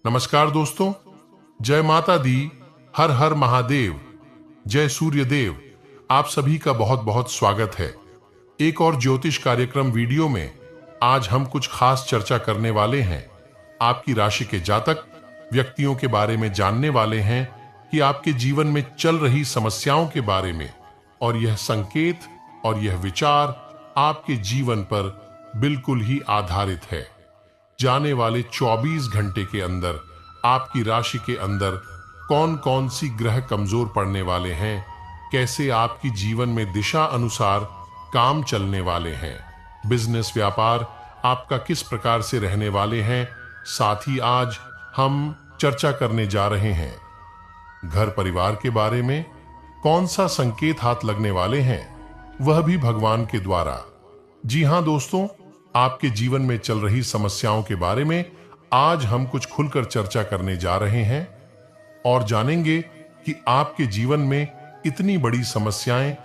नमस्कार दोस्तों, जय माता दी, हर हर महादेव, जय सूर्य देव। आप सभी का बहुत बहुत स्वागत है एक और ज्योतिष कार्यक्रम वीडियो में। आज हम कुछ खास चर्चा करने वाले हैं। आपकी राशि के जातक व्यक्तियों के बारे में जानने वाले हैं कि आपके जीवन में चल रही समस्याओं के बारे में, और यह संकेत और यह विचार आपके जीवन पर बिल्कुल ही आधारित है। जाने वाले 24 घंटे के अंदर आपकी राशि के अंदर कौन कौन सी ग्रह कमजोर पड़ने वाले हैं, कैसे आपकी जीवन में दिशा अनुसार काम चलने वाले हैं, बिजनेस व्यापार आपका किस प्रकार से रहने वाले हैं, साथ ही आज हम चर्चा करने जा रहे हैं घर परिवार के बारे में। कौन सा संकेत हाथ लगने वाले हैं, वह भी भगवान के द्वारा। जी हां दोस्तों, आपके जीवन में चल रही समस्याओं के बारे में आज हम कुछ खुलकर चर्चा करने जा रहे हैं और जानेंगे कि आपके जीवन में इतनी बड़ी समस्याएं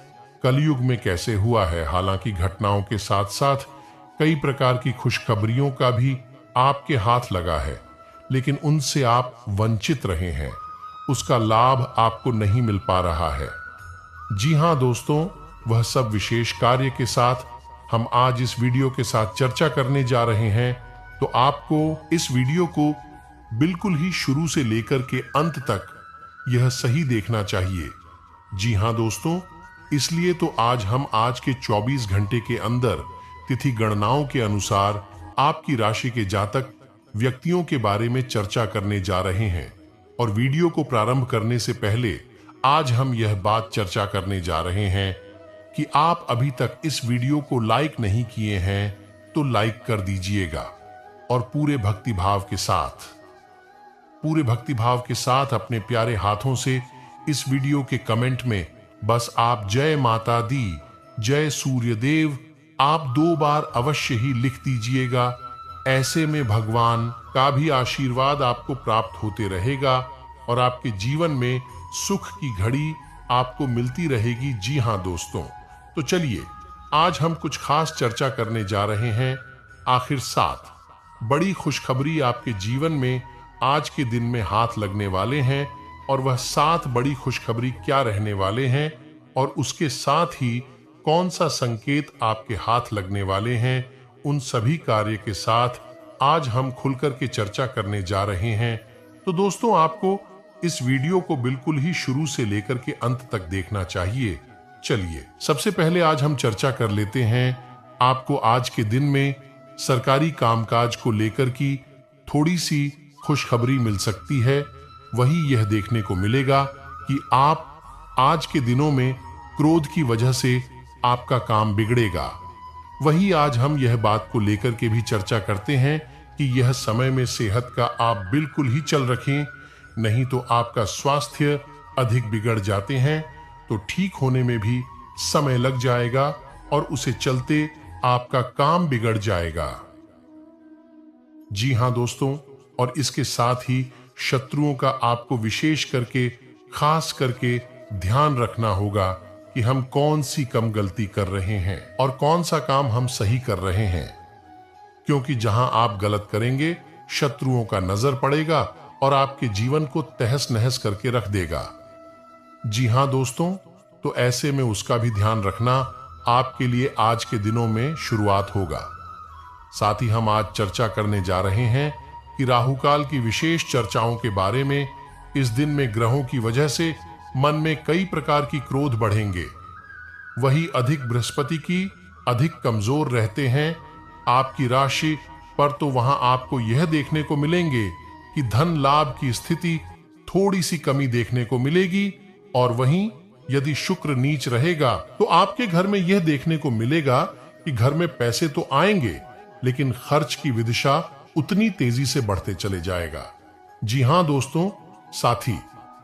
कलयुग में कैसे हुआ है। हालांकि घटनाओं के साथ साथ कई प्रकार की खुशखबरियों का भी आपके हाथ लगा है, लेकिन उनसे आप वंचित रहे हैं, उसका लाभ आपको नहीं मिल पा रहा है। जी हां दोस्तों, वह सब विशेष कार्य के साथ हम आज इस वीडियो के साथ चर्चा करने जा रहे हैं। तो आपको इस वीडियो को बिल्कुल ही शुरू से लेकर के अंत तक यह सही देखना चाहिए। जी हां दोस्तों, इसलिए तो आज हम आज के 24 घंटे के अंदर तिथि गणनाओं के अनुसार आपकी राशि के जातक व्यक्तियों के बारे में चर्चा करने जा रहे हैं। और वीडियो को प्रारंभ करने से पहले आज हम यह बात चर्चा करने जा रहे हैं कि आप अभी तक इस वीडियो को लाइक नहीं किए हैं तो लाइक कर दीजिएगा, और पूरे भक्तिभाव के साथ अपने प्यारे हाथों से इस वीडियो के कमेंट में बस आप जय माता दी, जय सूर्य देव आप 2 बार अवश्य ही लिख दीजिएगा। ऐसे में भगवान का भी आशीर्वाद आपको प्राप्त होते रहेगा और आपके जीवन में सुख की घड़ी आपको मिलती रहेगी। जी हां दोस्तों, तो चलिए आज हम कुछ खास चर्चा करने जा रहे हैं। आखिर 7 बड़ी खुशखबरी आपके जीवन में आज के दिन में हाथ लगने वाले हैं, और वह 7 बड़ी खुशखबरी क्या रहने वाले हैं और उसके साथ ही कौन सा संकेत आपके हाथ लगने वाले हैं, उन सभी कार्य के साथ आज हम खुलकर के चर्चा करने जा रहे हैं। तो दोस्तों, आपको इस वीडियो को बिल्कुल ही शुरू से लेकर के अंत तक देखना चाहिए। चलिए सबसे पहले आज हम चर्चा कर लेते हैं आपको आज के दिन में सरकारी कामकाज को लेकर की थोड़ी सी खुशखबरी मिल सकती है। वही यह देखने को मिलेगा कि आप आज के दिनों में क्रोध की वजह से आपका काम बिगड़ेगा। वही आज हम यह बात को लेकर के भी चर्चा करते हैं कि यह समय में सेहत का आप बिल्कुल ही चल रखें, नहीं तो आपका स्वास्थ्य अधिक बिगड़ जाते हैं तो ठीक होने में भी समय लग जाएगा और उसे चलते आपका काम बिगड़ जाएगा। जी हां दोस्तों, और इसके साथ ही शत्रुओं का आपको विशेष करके खास करके ध्यान रखना होगा कि हम कौन सी कम गलती कर रहे हैं और कौन सा काम हम सही कर रहे हैं, क्योंकि जहां आप गलत करेंगे शत्रुओं का नजर पड़ेगा और आपके जीवन को तहस नहस करके रख देगा। जी हां दोस्तों, तो ऐसे में उसका भी ध्यान रखना आपके लिए आज के दिनों में शुरुआत होगा। साथ ही हम आज चर्चा करने जा रहे हैं कि राहुकाल की विशेष चर्चाओं के बारे में। इस दिन में ग्रहों की वजह से मन में कई प्रकार की क्रोध बढ़ेंगे। वही अधिक बृहस्पति की अधिक कमजोर रहते हैं आपकी राशि पर, तो वहां आपको यह देखने को मिलेंगे कि धन लाभ की स्थिति थोड़ी सी कमी देखने को मिलेगी। और वहीं यदि शुक्र नीच रहेगा तो आपके घर में यह देखने को मिलेगा कि घर में पैसे तो आएंगे, लेकिन खर्च की विदिशा उतनी तेजी से बढ़ते चले जाएगा। जी हां दोस्तों, साथ ही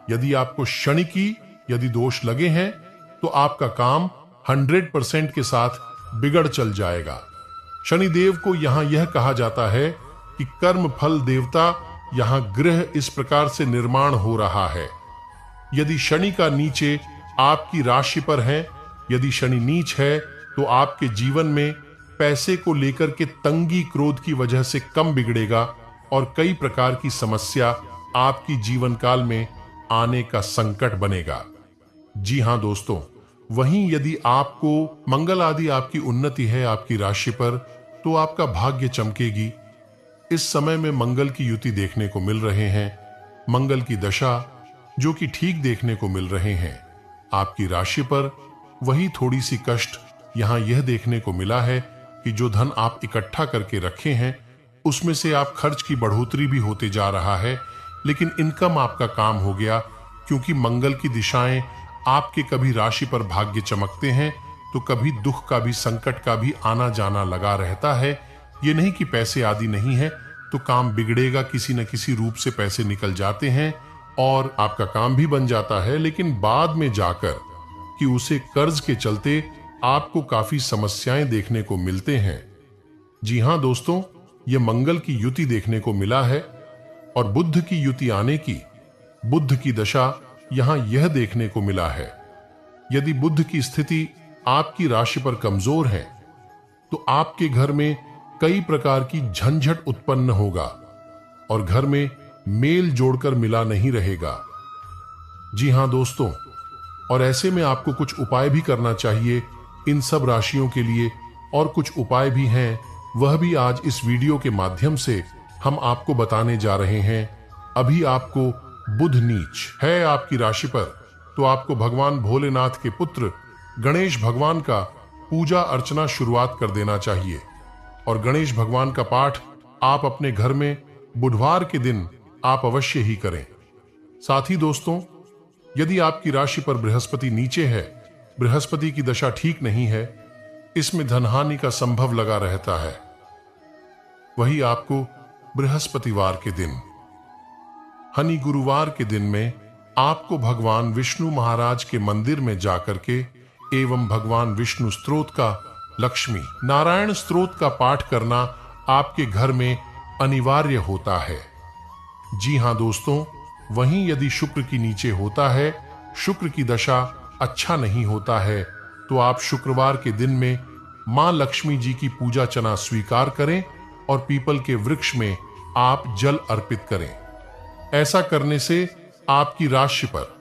यदि आपको शनि की यदि दोष लगे हैं तो आपका काम 100% के साथ बिगड़ चल जाएगा। शनिदेव को यहां यह कहा जाता है कि कर्म फल देवता, यहां ग्रह इस प्रकार से निर्माण हो रहा है। यदि शनि का नीचे आपकी राशि पर है, यदि शनि नीच है तो आपके जीवन में पैसे को लेकर के तंगी क्रोध की वजह से कम बिगड़ेगा, और कई प्रकार की समस्या आपकी जीवन काल में आने का संकट बनेगा। जी हां दोस्तों, वहीं यदि आपको मंगल आदि आपकी उन्नति है आपकी राशि पर, तो आपका भाग्य चमकेगी। इस समय में मंगल की युति देखने को मिल रहे हैं, मंगल की दशा जो कि ठीक देखने को मिल रहे हैं आपकी राशि पर। वही थोड़ी सी कष्ट यहां यह देखने को मिला है कि जो धन आप इकट्ठा करके रखे हैं उसमें से आप खर्च की बढ़ोतरी भी होते जा रहा है, लेकिन इनकम आपका काम हो गया, क्योंकि मंगल की दिशाएं आपके कभी राशि पर भाग्य चमकते हैं तो कभी दुख का भी, संकट का भी आना जाना लगा रहता है। ये नहीं कि पैसे आदि नहीं है तो काम बिगड़ेगा, किसी न किसी रूप से पैसे निकल जाते हैं और आपका काम भी बन जाता है, लेकिन बाद में जाकर कि उसे कर्ज के चलते आपको काफी समस्याएं देखने को मिलते हैं। जी हां दोस्तों, यह मंगल की युति देखने को मिला है और बुध की युति आने की, बुध की दशा यहां यह देखने को मिला है। यदि बुध की स्थिति आपकी राशि पर कमजोर है तो आपके घर में कई प्रकार की झंझट उत्पन्न होगा और घर में मेल जोड़कर मिला नहीं रहेगा। जी हां दोस्तों, और ऐसे में आपको कुछ उपाय भी करना चाहिए इन सब राशियों के लिए, और कुछ उपाय भी हैं, वह भी आज इस वीडियो के माध्यम से हम आपको बताने जा रहे हैं। अभी आपको बुध नीच है आपकी राशि पर, तो आपको भगवान भोलेनाथ के पुत्र गणेश भगवान का पूजा अर्चना शुरुआत कर देना चाहिए। और गणेश भगवान का पाठ आप अपने घर में बुधवार के दिन आप अवश्य ही करें। साथ ही दोस्तों, यदि आपकी राशि पर बृहस्पति नीचे है, बृहस्पति की दशा ठीक नहीं है, इसमें धनहानि का संभव लगा रहता है। वही आपको बृहस्पतिवार के दिन, हनी गुरुवार के दिन में आपको भगवान विष्णु महाराज के मंदिर में जाकर के एवं भगवान विष्णु स्तोत्र का, लक्ष्मी नारायण स्तोत्र का पाठ करना आपके घर में अनिवार्य होता है। जी हां दोस्तों, वहीं यदि शुक्र की नीचे होता है, शुक्र की दशा अच्छा नहीं होता है, तो आप शुक्रवार के दिन में मां लक्ष्मी जी की पूजा चना स्वीकार करें और पीपल के वृक्ष में आप जल अर्पित करें। ऐसा करने से आपकी राशि पर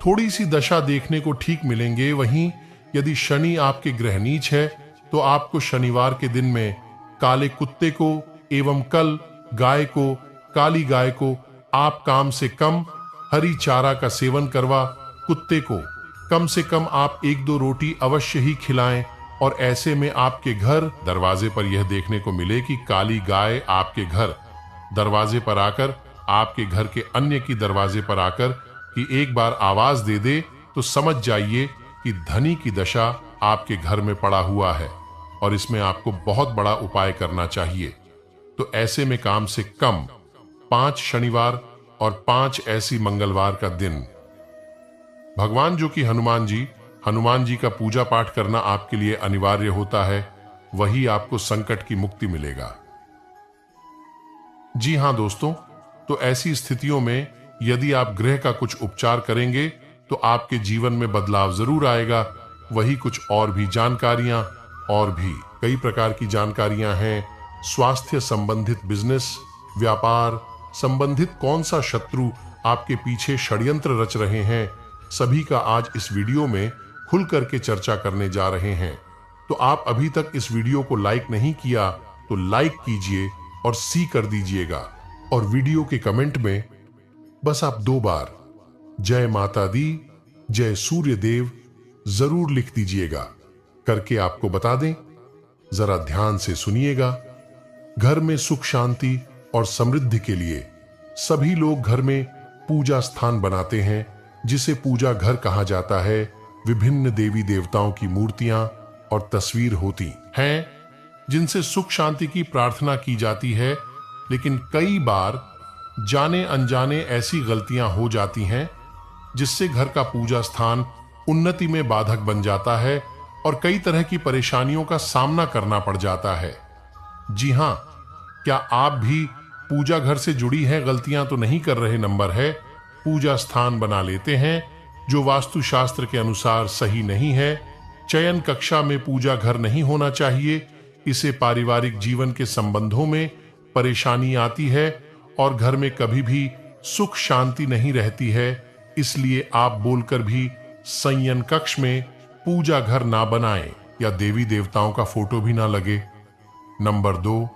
थोड़ी सी दशा देखने को ठीक मिलेंगे। वहीं यदि शनि आपके ग्रह नीच है तो आपको शनिवार के दिन में काले कुत्ते को एवं कल गाय को, काली गाय को आप कम से कम हरी चारा का सेवन करवा, कुत्ते को कम से कम आप 1-2 रोटी अवश्य ही खिलाएं। और ऐसे में आपके घर दरवाजे पर यह देखने को मिले कि काली गाय आपके घर दरवाजे पर आकर, आपके घर के अन्य की दरवाजे पर आकर कि एक बार आवाज दे दे, तो समझ जाइए कि धनी की दशा आपके घर में पड़ा हुआ है और इसमें आपको बहुत बड़ा उपाय करना चाहिए। तो ऐसे में कम से कम 5 शनिवार और 5 ऐसी मंगलवार का दिन भगवान जो कि हनुमान जी का पूजा पाठ करना आपके लिए अनिवार्य होता है। वही आपको संकट की मुक्ति मिलेगा। जी हां दोस्तों, तो ऐसी स्थितियों में यदि आप गृह का कुछ उपचार करेंगे तो आपके जीवन में बदलाव जरूर आएगा। वही कुछ और भी जानकारियां, और भी कई प्रकार की जानकारियां हैं। स्वास्थ्य संबंधित, बिजनेस व्यापार संबंधित कौन सा शत्रु आपके पीछे षड्यंत्र रच रहे हैं, सभी का आज इस वीडियो में खुल करके चर्चा करने जा रहे हैं। तो आप अभी तक इस वीडियो को लाइक नहीं किया तो लाइक कीजिए और सी कर दीजिएगा, और वीडियो के कमेंट में बस आप 2 बार जय माता दी, जय सूर्य देव जरूर लिख दीजिएगा। करके आपको बता दें, जरा ध्यान से सुनिएगा। घर में सुख शांति और समृद्धि के लिए सभी लोग घर में पूजा स्थान बनाते हैं, जिसे पूजा घर कहा जाता है। विभिन्न देवी देवताओं की मूर्तियां और तस्वीर होती हैं, जिनसे सुख शांति की प्रार्थना की जाती है। लेकिन कई बार जाने अनजाने ऐसी गलतियां हो जाती हैं जिससे घर का पूजा स्थान उन्नति में बाधक बन जाता है और कई तरह की परेशानियों का सामना करना पड़ जाता है। जी हां, क्या आप भी पूजा घर से जुड़ी है गलतियां तो नहीं कर रहे? नंबर है, पूजा स्थान बना लेते हैं जो वास्तुशास्त्र के अनुसार सही नहीं है। चयन कक्षा में पूजा घर नहीं होना चाहिए। इसे पारिवारिक जीवन के संबंधों में परेशानी आती है और घर में कभी भी सुख शांति नहीं रहती है, इसलिए आप बोलकर भी शयन कक्ष में पूजा घर ना बनाएं या देवी देवताओं का फोटो भी ना लगे। नंबर 2,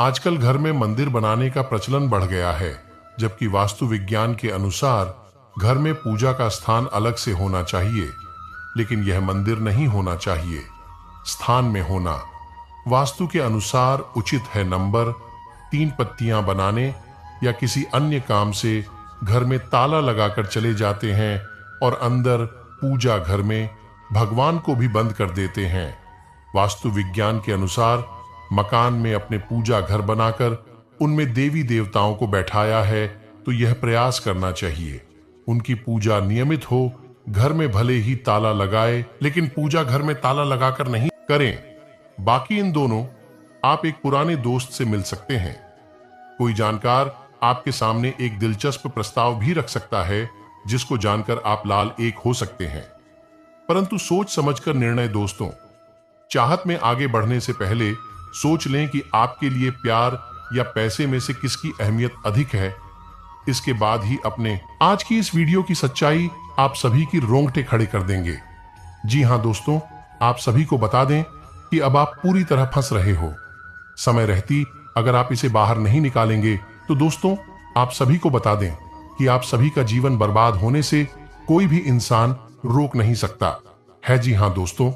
आजकल घर में मंदिर बनाने का प्रचलन बढ़ गया है, जबकि वास्तु विज्ञान के अनुसार घर में पूजा का स्थान अलग से होना चाहिए, लेकिन यह मंदिर नहीं होना चाहिए, स्थान में होना। वास्तु के अनुसार उचित है नंबर 3 पत्तियां बनाने या किसी अन्य काम से घर में ताला लगाकर चले जाते हैं और अंदर पूजा घर में भगवान को भी बंद कर देते हैं। वास्तु विज्ञान के अनुसार मकान में अपने पूजा घर बनाकर उनमें देवी देवताओं को बैठाया है, तो यह प्रयास करना चाहिए उनकी पूजा नियमित हो। घर में भले ही ताला लगाए, लेकिन पूजा घर में ताला लगाकर नहीं करें। बाकी इन दोनों आप एक पुराने दोस्त से मिल सकते हैं। कोई जानकार आपके सामने एक दिलचस्प प्रस्ताव भी रख सकता है, जिसको जानकर आप लाल एक हो सकते हैं, परंतु सोच समझकर निर्णय दोस्तों। चाहत में आगे बढ़ने से पहले सोच लें कि आपके लिए प्यार या पैसे में से किसकी अहमियत अधिक है। इसके बाद ही अपने आज की इस वीडियो की सच्चाई आप सभी की रोंगटे खड़े कर देंगे। जी हां दोस्तों, आप सभी को बता दें कि अब आप पूरी तरह फंस रहे हो। समय रहती अगर आप इसे बाहर नहीं निकालेंगे तो दोस्तों आप सभी को बता दें कि आप सभी का जीवन बर्बाद होने से कोई भी इंसान रोक नहीं सकता है। जी हां दोस्तों,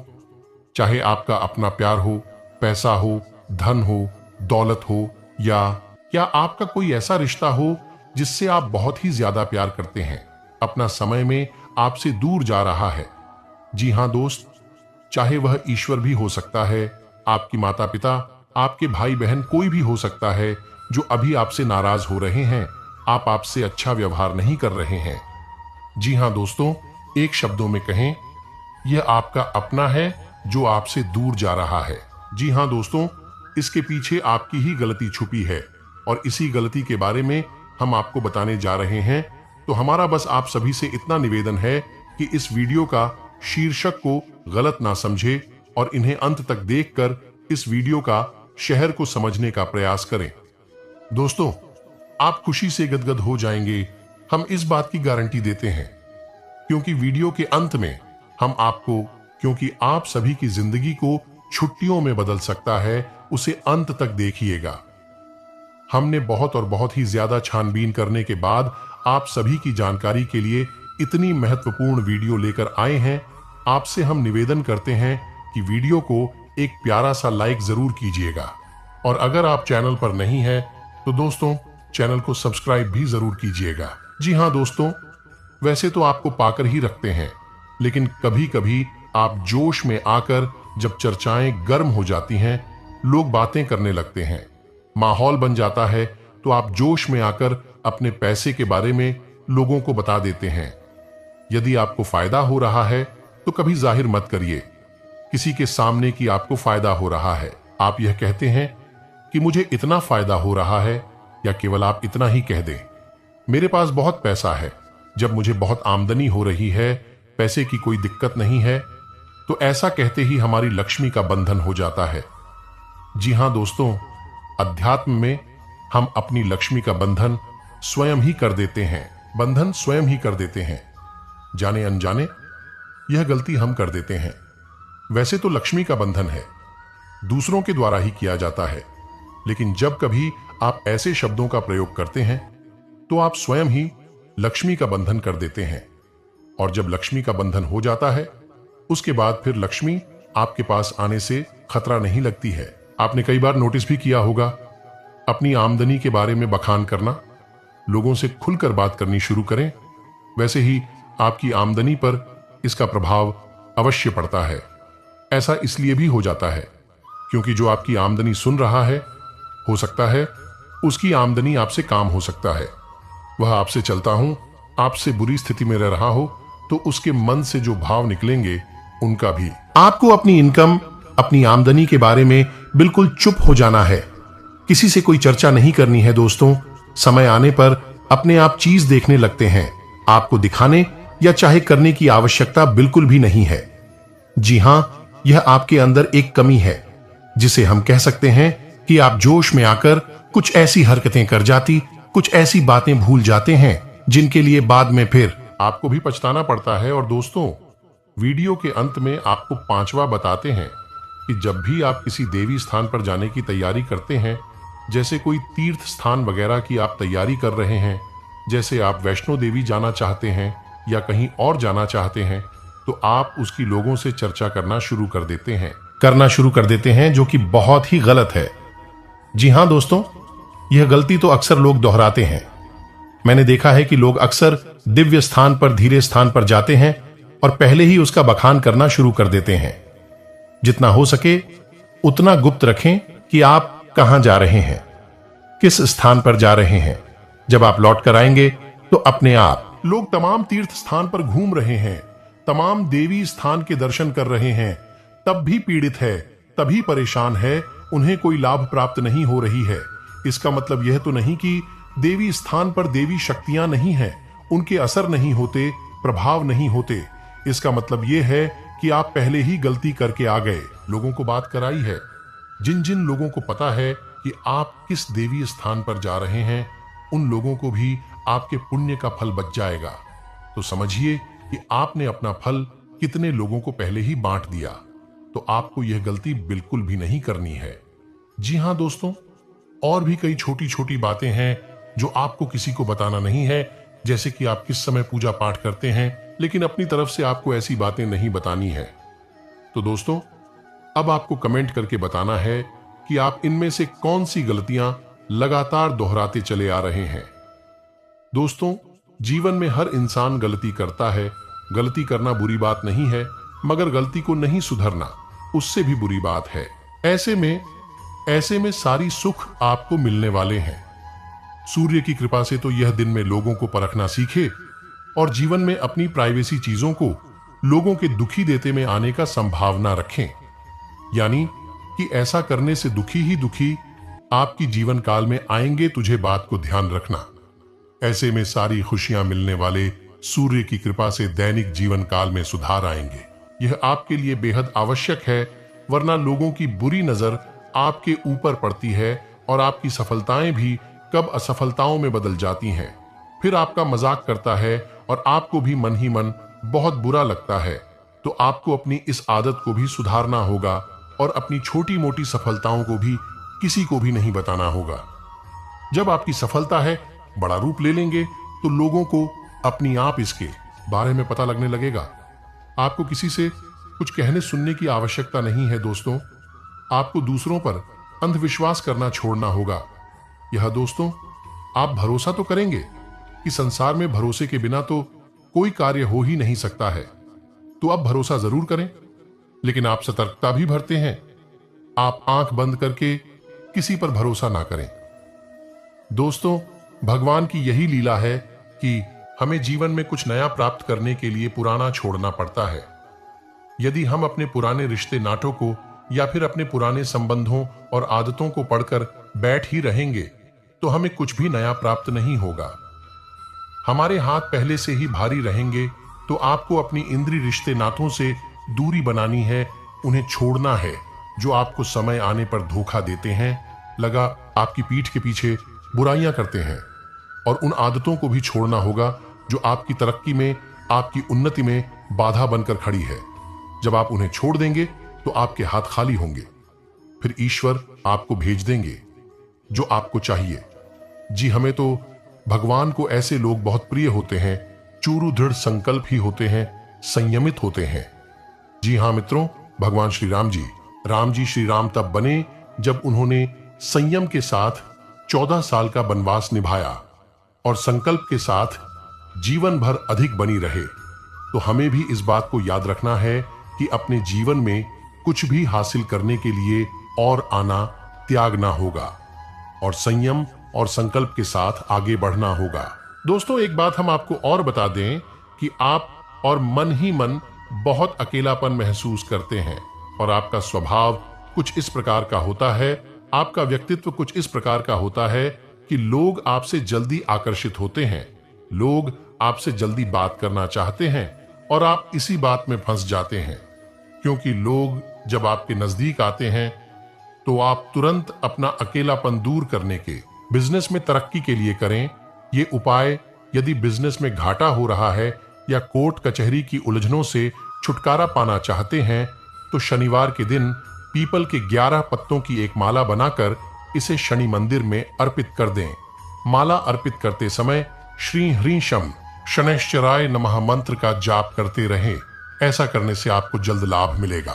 चाहे आपका अपना प्यार हो, पैसा हो, धन हो, दौलत हो या आपका कोई ऐसा रिश्ता हो जिससे आप बहुत ही ज्यादा प्यार करते हैं, अपना समय में आपसे दूर जा रहा है। जी हां दोस्त, चाहे वह ईश्वर भी हो सकता है, आपकी माता पिता, आपके भाई बहन, कोई भी हो सकता है जो अभी आपसे नाराज हो रहे हैं, आपसे अच्छा व्यवहार नहीं कर रहे हैं। जी हां दोस्तों, एक शब्दों में कहें, यह आपका अपना है जो आपसे दूर जा रहा है। जी हां दोस्तों, इसके पीछे आपकी ही गलती छुपी है और इसी गलती के बारे में हम आपको बताने जा रहे हैं। तो हमारा बस आप सभी से इतना निवेदन है कि इस वीडियो का शीर्षक को गलत ना समझे और इन्हें अंत तक देखकर इस वीडियो का शहर को समझने का प्रयास करें। दोस्तों, आप खुशी से गदगद हो जाएंगे, हम इस बात की गारंटी देते हैं, क्योंकि वीडियो के अंत में हम आपको, क्योंकि आप सभी की जिंदगी को छुट्टियों में बदल सकता है, उसे अंत तक देखिएगा। हमने बहुत और बहुत ही ज्यादा छानबीन करने के बाद आप सभी की जानकारी के लिए इतनी महत्वपूर्ण वीडियो लेकर आए हैं। आपसे हम निवेदन करते हैं कि वीडियो को एक प्यारा सा लाइक जरूर कीजिएगा, और अगर आप चैनल पर नहीं हैं तो दोस्तों चैनल को सब्सक्राइब भी जरूर कीजिएगा। जी हां दोस्तों, वैसे तो आपको पाकर ही रखते हैं, लेकिन कभी कभी आप जोश में आकर जब चर्चाएं गर्म हो जाती हैं, लोग बातें करने लगते हैं, माहौल बन जाता है, तो आप जोश में आकर अपने पैसे के बारे में लोगों को बता देते हैं। यदि आपको फायदा हो रहा है तो कभी जाहिर मत करिए किसी के सामने कि आपको फायदा हो रहा है। आप यह कहते हैं कि मुझे इतना फायदा हो रहा है, या केवल आप इतना ही कह दें, मेरे पास बहुत पैसा है। जब मुझे बहुत आमदनी हो रही है, पैसे की कोई दिक्कत नहीं है, तो ऐसा कहते ही हमारी लक्ष्मी का बंधन हो जाता है। जी हां दोस्तों, अध्यात्म में हम अपनी लक्ष्मी का बंधन स्वयं ही कर देते हैं, जाने अनजाने यह गलती हम कर देते हैं। वैसे तो लक्ष्मी का बंधन है, दूसरों के द्वारा ही किया जाता है, लेकिन जब कभी आप ऐसे शब्दों का प्रयोग करते हैं तो आप स्वयं ही लक्ष्मी का बंधन कर देते हैं। और जब लक्ष्मी का बंधन हो जाता है, उसके बाद फिर लक्ष्मी आपके पास आने से खतरा नहीं लगती है। आपने कई बार नोटिस भी किया होगा, अपनी आमदनी के बारे में बखान करना, लोगों से खुलकर बात करनी शुरू करें, वैसे ही आपकी आमदनी पर इसका प्रभाव अवश्य पड़ता है। ऐसा इसलिए भी हो जाता है क्योंकि जो आपकी आमदनी सुन रहा है, हो सकता है उसकी आमदनी आपसे काम हो सकता है। वह आपसे चलता हूं, आपसे बुरी स्थिति में रह रहा हो, तो उसके मन से जो भाव निकलेंगे उनका भी। आपको अपनी इनकम, अपनी आमदनी के बारे में बिल्कुल चुप हो जाना है, किसी से कोई चर्चा नहीं करनी है दोस्तों। समय आने पर अपने आप चीज देखने लगते हैं, आपको दिखाने या चाहे करने की आवश्यकता बिल्कुल भी नहीं है। जी हां, यह आपके अंदर एक कमी है, जिसे हम कह सकते हैं कि आप जोश में आकर कुछ ऐसी हरकतें कर जाती, कुछ ऐसी बातें भूल जाते हैं जिनके लिए बाद में फिर आपको भी पछताना पड़ता है। और दोस्तों, वीडियो के अंत में आपको पांचवा बताते हैं कि जब भी आप किसी देवी स्थान पर जाने की तैयारी करते हैं, जैसे कोई तीर्थ स्थान वगैरह की आप तैयारी कर रहे हैं, जैसे आप वैष्णो देवी जाना चाहते हैं या कहीं और जाना चाहते हैं, तो आप उसकी लोगों से चर्चा करना शुरू कर देते हैं, जो कि बहुत ही गलत है। जी हां दोस्तों, यह गलती तो अक्सर लोग दोहराते हैं। मैंने देखा है कि लोग अक्सर दिव्य स्थान पर, धीरे स्थान पर जाते हैं और पहले ही उसका बखान करना शुरू कर देते हैं। जितना हो सके उतना गुप्त रखें कि आप कहां जा रहे हैं, किस स्थान पर जा रहे हैं। जब आप लौट कर आएंगे तो अपने आप लोग तमाम तीर्थ स्थान पर घूम रहे हैं, तमाम देवी स्थान के दर्शन कर रहे हैं, तब भी पीड़ित है, तभी परेशान है, उन्हें कोई लाभ प्राप्त नहीं हो रही है। इसका मतलब यह तो नहीं कि देवी स्थान पर देवी शक्तियां नहीं हैं, उनके असर नहीं होते, प्रभाव नहीं होते। इसका मतलब यह है कि आप पहले ही गलती करके आ गए, लोगों को बात कराई है। जिन जिन लोगों को पता है कि आप किस देवी स्थान पर जा रहे हैं, उन लोगों को भी आपके पुण्य का फल बच जाएगा। तो समझिए कि आपने अपना फल कितने लोगों को पहले ही बांट दिया। तो आपको यह गलती बिल्कुल भी नहीं करनी है। जी हां दोस्तों, और भी कई छोटी छोटी बातें हैं जो आपको किसी को बताना नहीं है, जैसे कि आप किस समय पूजा पाठ करते हैं, लेकिन अपनी तरफ से आपको ऐसी बातें नहीं बतानी है। तो दोस्तों, अब आपको कमेंट करके बताना है कि आप इनमें से कौन सी गलतियां लगातार दोहराते चले आ रहे हैं। दोस्तों, जीवन में हर इंसान गलती करता है। गलती करना बुरी बात नहीं है, मगर गलती को नहीं सुधरना उससे भी बुरी बात है। ऐसे में सारी सुख आपको मिलने वाले हैं। सूर्य की कृपा से तो यह दिन में लोगों को परखना सीखे और जीवन में अपनी प्राइवेसी चीजों को लोगों के दुखी देते में आने का संभावना रखें। यानी कि ऐसा करने से दुखी ही दुखी आपकी जीवन काल में आएंगे, तुझे बात को ध्यान रखना। ऐसे में सारी खुशियां मिलने वाले सूर्य की कृपा से दैनिक जीवन काल में सुधार आएंगे। यह आपके लिए बेहद आवश्यक है, वरना लोगों की बुरी नजर आपके ऊपर पड़ती है और आपकी सफलताएं भी कब असफलताओं में बदल जाती हैं। फिर आपका मजाक करता है और आपको भी मन ही मन बहुत बुरा लगता है। तो आपको अपनी इस आदत को भी सुधारना होगा और अपनी छोटी मोटी सफलताओं को भी किसी को भी नहीं बताना होगा। जब आपकी सफलता है बड़ा रूप ले लेंगे तो लोगों को अपनी आप इसके बारे में पता लगने लगेगा। आपको किसी से कुछ कहने सुनने की आवश्यकता नहीं है दोस्तों। आपको दूसरों पर अंधविश्वास करना छोड़ना होगा। यह दोस्तों, आप भरोसा तो करेंगे कि संसार में भरोसे के बिना तो कोई कार्य हो ही नहीं सकता है। तो आप भरोसा जरूर करें, लेकिन आप सतर्कता भी बरतें हैं। आप आंख बंद करके किसी पर भरोसा ना करें। दोस्तों, भगवान की यही लीला है कि हमें जीवन में कुछ नया प्राप्त करने के लिए पुराना छोड़ना पड़ता है। यदि हम अपने पुराने रिश्ते नाटों को या फिर अपने पुराने संबंधों और आदतों को पढ़कर बैठ ही रहेंगे तो हमें कुछ भी नया प्राप्त नहीं होगा। हमारे हाथ पहले से ही भारी रहेंगे, तो आपको अपनी इंद्रिय रिश्ते नातों से दूरी बनानी है, उन्हें छोड़ना है जो आपको समय आने पर धोखा देते हैं, लगा आपकी पीठ के पीछे बुराइयां करते हैं। और उन आदतों को भी छोड़ना होगा जो आपकी तरक्की में, आपकी उन्नति में बाधा बनकर खड़ी है। जब आप उन्हें छोड़ देंगे तो आपके हाथ खाली होंगे। फिर ईश्वर आपको भेज देंगे जो आपको चाहिए। जी, हमें तो भगवान को ऐसे लोग बहुत प्रिय होते हैं, चूरू दृढ़ संकल्प ही होते हैं, संयमित होते हैं। जी हां मित्रों, भगवान श्री राम जी श्री राम तब बने जब उन्होंने संयम के साथ 14 साल का वनवास निभाया और संकल्प के साथ जीवन भर अधिक बनी रहे। तो हमें भी इस बात को याद रखना है कि अपने जीवन में कुछ भी हासिल करने के लिए और आना त्यागना होगा और संयम और संकल्प के साथ आगे बढ़ना होगा। दोस्तों, एक बात हम आपको और बता दें कि आप और मन ही मन बहुत अकेलापन महसूस करते हैं और आपका स्वभाव कुछ इस प्रकार का होता है, आपका व्यक्तित्व कुछ इस प्रकार का होता है कि लोग आपसे जल्दी आकर्षित होते हैं, लोग आपसे जल्दी बात करना चाहते हैं और आप इसी बात में फंस जाते हैं। क्योंकि लोग जब आपके नजदीक आते हैं तो आप तुरंत अपना अकेलापन दूर करने के, बिजनेस में तरक्की के लिए करें। ये उपाय यदि बिजनेस में घाटा हो रहा है या कोर्ट कचहरी की उलझनों से छुटकारा पाना चाहते हैं तो शनिवार के दिन पीपल के 11 पत्तों की एक माला बनाकर इसे शनि मंदिर में अर्पित कर दें। माला अर्पित करते समय श्री ह्रीं शम शनैश्चराय नमः मंत्र का जाप करते रहें। ऐसा करने से आपको जल्द लाभ मिलेगा।